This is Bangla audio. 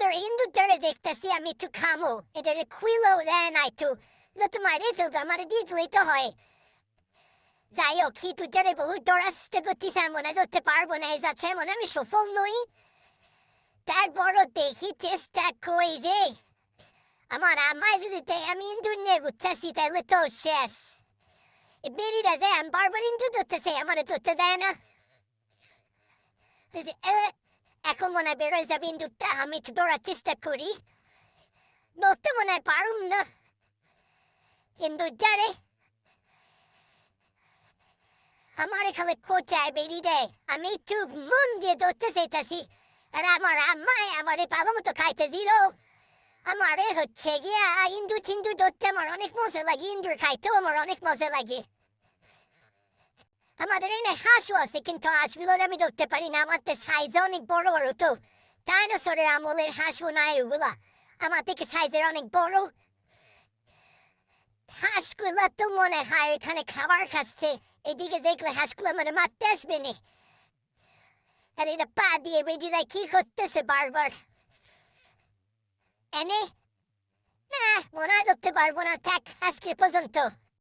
তোর ইন্দুরটারে দেখতেছি আমি একটু খামো, এটারে খুইলেও দেয় না একটু, তো মারে ফেলবে, আমার দিয়ে দিলেই তো হয়। যাই হোক, হিটুটারে বহু ধরার চেষ্টা করতেছি, মনে ধরতে পারবো না, এই যাচ্ছে মনে আমি সফল নই। তারপরও দেখি চেষ্টা করি যে আমার আমায় যদি তাই আমি ইন্দুর নিয়ে ঘুরতেছি তাহলে তো শেষ। বেরিটা যায় আমি বারবার ইন্দুর ধরতেছে, আমার ধরতে দেয় না। এখন মনে হয় বেরোয় যাবে ইন্দুরটা, আমি একটু ধরার চেষ্টা করি, ধরতে মনে হয় পারুম না ইন্দুরটারে। আমার খালি কোচায় বেরিয়ে দেয়, আমি একটু মন দিয়ে ধরতে চাইতেছি, আর আমার আম্মায় আমার ভালো মতো খাইতে দিল। আমারে হচ্ছে গিয়া ইন্দুর টিন্দুর ধরতে আমার অনেক মজা লাগে, ইন্দুর খাইতেও আমার অনেক মজা লাগে। আমাদের এখানে হাঁসও আছে, কিন্তু হাঁসগুলোর আমি ধরতে পারি না, আমার তো সাইজে অনেক বড় বড়, তো ডাইনোসরের আমলের হাঁসও নাই ওগুলা, আমার থেকে সাইজের অনেক বড়। হাঁসগুলা তো মনে হয় এখানে খাবার খাচ্ছে, এদিকে দেখলে হাঁসগুলো মানে মারতে আসবে না। আর এটা পা দিয়ে বেজিরা কি করতেছে বারবার এনে, না মনে হয় ধরতে পারবো না, থাক আজকে পর্যন্ত।